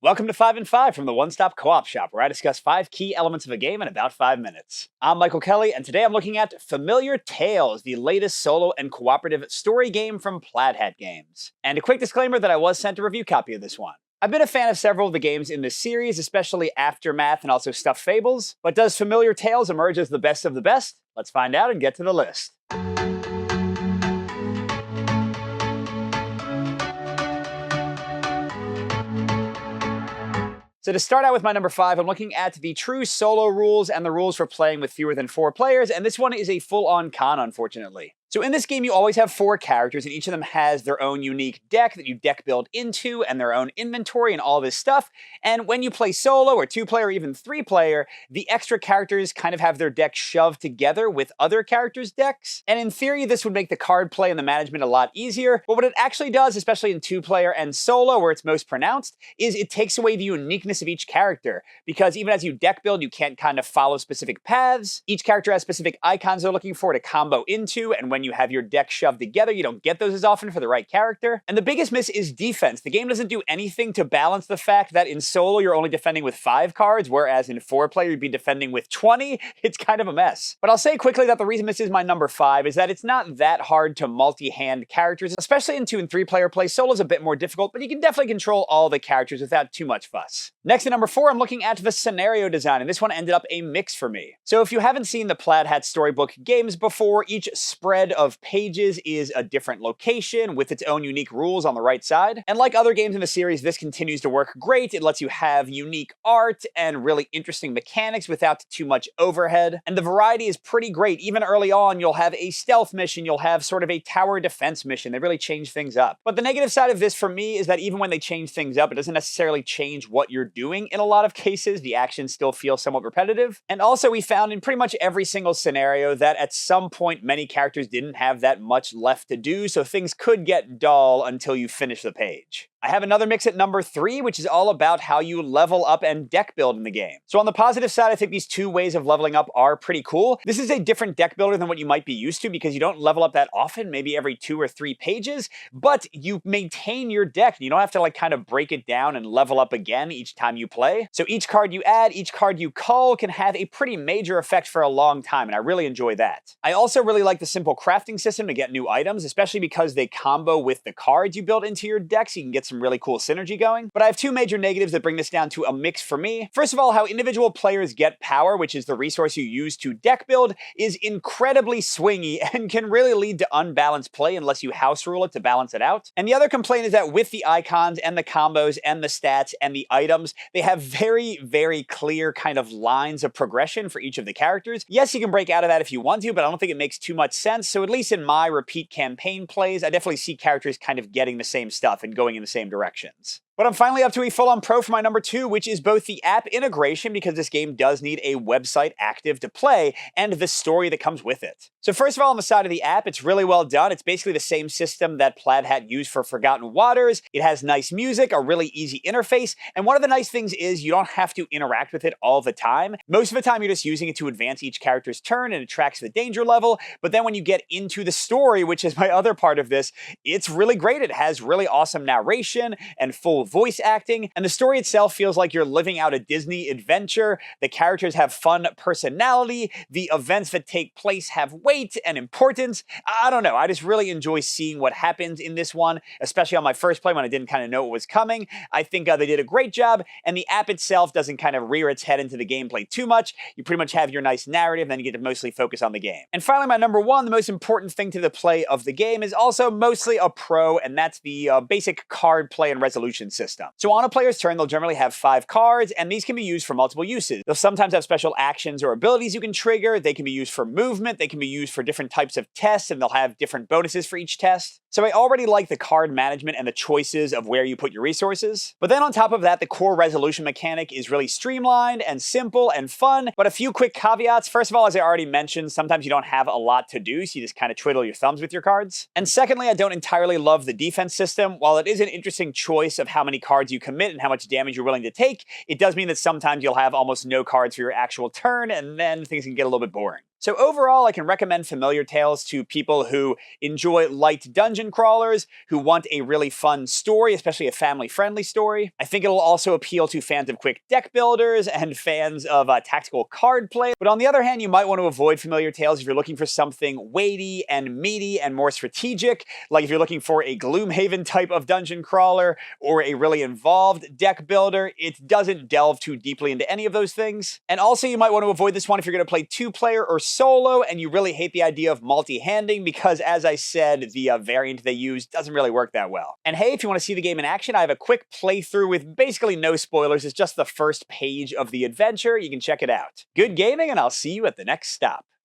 Welcome to 5 and 5 from the One Stop Co-op Shop, where I discuss 5 key elements of a game in about 5 minutes. I'm Michael Kelly, and today I'm looking at Familiar Tales, the latest solo and cooperative story game from Plaid Hat Games. And a quick disclaimer that I was sent a review copy of this one. I've been a fan of several of the games in this series, especially Aftermath and also Stuffed Fables, but does Familiar Tales emerge as the best of the best? Let's find out and get to the list. So to start out with my number 5, I'm looking at the true solo rules and the rules for playing with fewer than 4 players, and this one is a full-on con, unfortunately. So in this game, you always have 4 characters, and each of them has their own unique deck that you deck build into, and their own inventory and all this stuff. And when you play solo, or 2-player, or even 3-player, the extra characters kind of have their deck shoved together with other characters' decks. And in theory, this would make the card play and the management a lot easier. But what it actually does, especially in 2-player and solo, where it's most pronounced, is it takes away the uniqueness of each character. Because even as you deck build, you can't kind of follow specific paths. Each character has specific icons they're looking for to combo into, and when you have your deck shoved together, you don't get those as often for the right character. And the biggest miss is defense. The game doesn't do anything to balance the fact that in solo, you're only defending with 5 cards, whereas in 4-player, you'd be defending with 20. It's kind of a mess. But I'll say quickly that the reason this is my number 5 is that it's not that hard to multi-hand characters, especially in 2- and 3-player play. Solo's a bit more difficult, but you can definitely control all the characters without too much fuss. Next, at number 4, I'm looking at the scenario design, and this one ended up a mix for me. So if you haven't seen the Plaid Hat Storybook games before, each spread of pages is a different location with its own unique rules on the right side. And like other games in the series, this continues to work great. It lets you have unique art and really interesting mechanics without too much overhead. And the variety is pretty great. Even early on, you'll have a stealth mission, you'll have sort of a tower defense mission. They really change things up. But the negative side of this for me is that even when they change things up, it doesn't necessarily change what you're doing in a lot of cases. The action still feels somewhat repetitive. And also, we found in pretty much every single scenario that at some point, many characters didn't have that much left to do, so things could get dull until you finish the page. I have another mix at number 3, which is all about how you level up and deck build in the game. So on the positive side, I think these 2 ways of leveling up are pretty cool. This is a different deck builder than what you might be used to because you don't level up that often, maybe every 2 or 3 pages, but you maintain your deck. You don't have to like kind of break it down and level up again each time you play. So each card you add, each card you cull can have a pretty major effect for a long time, and I really enjoy that. I also really like the simple crafting system to get new items, especially because they combo with the cards you build into your deck, so you can get some really cool synergy going. But I have 2 major negatives that bring this down to a mix for me. First of all, how individual players get power, which is the resource you use to deck build, is incredibly swingy and can really lead to unbalanced play unless you house rule it to balance it out. And the other complaint is that with the icons and the combos and the stats and the items, they have very, very clear kind of lines of progression for each of the characters. Yes, you can break out of that if you want to, but I don't think it makes too much sense. So at least in my repeat campaign plays, I definitely see characters kind of getting the same stuff and going in the same directions. But I'm finally up to a full-on pro for my number 2, which is both the app integration, because this game does need a website active to play, and the story that comes with it. So first of all, on the side of the app, it's really well done. It's basically the same system that Plaid Hat used for Forgotten Waters. It has nice music, a really easy interface, and one of the nice things is you don't have to interact with it all the time. Most of the time, you're just using it to advance each character's turn, and it tracks the danger level. But then when you get into the story, which is my other part of this, it's really great. It has really awesome narration and full voice acting, and the story itself feels like you're living out a Disney adventure. The characters have fun personality. The events that take place have weight and importance. I don't know. I just really enjoy seeing what happens in this one, especially on my first play when I didn't kind of know what was coming. I think they did a great job, and the app itself doesn't kind of rear its head into the gameplay too much. You pretty much have your nice narrative, then you get to mostly focus on the game. And finally, my number 1, the most important thing to the play of the game is also mostly a pro, and that's the basic card play and resolution system. So on a player's turn, they'll generally have 5 cards, and these can be used for multiple uses. They'll sometimes have special actions or abilities you can trigger. They can be used for movement. They can be used for different types of tests, and they'll have different bonuses for each test. So I already like the card management and the choices of where you put your resources. But then on top of that, the core resolution mechanic is really streamlined and simple and fun. But a few quick caveats. First of all, as I already mentioned, sometimes you don't have a lot to do, so you just kind of twiddle your thumbs with your cards. And secondly, I don't entirely love the defense system. While it is an interesting choice of how many cards you commit and how much damage you're willing to take, it does mean that sometimes you'll have almost no cards for your actual turn, and then things can get a little bit boring. So overall, I can recommend Familiar Tales to people who enjoy light dungeon crawlers, who want a really fun story, especially a family-friendly story. I think it'll also appeal to fans of quick deck builders and fans of tactical card play. But on the other hand, you might want to avoid Familiar Tales if you're looking for something weighty and meaty and more strategic, like if you're looking for a Gloomhaven type of dungeon crawler or a really involved deck builder. It doesn't delve too deeply into any of those things. And also, you might want to avoid this one if you're going to play 2-player or solo and you really hate the idea of multi-handing because, as I said, the variant they use doesn't really work that well. And hey, if you want to see the game in action, I have a quick playthrough with basically no spoilers. It's just the first page of the adventure. You can check it out. Good gaming, and I'll see you at the next stop.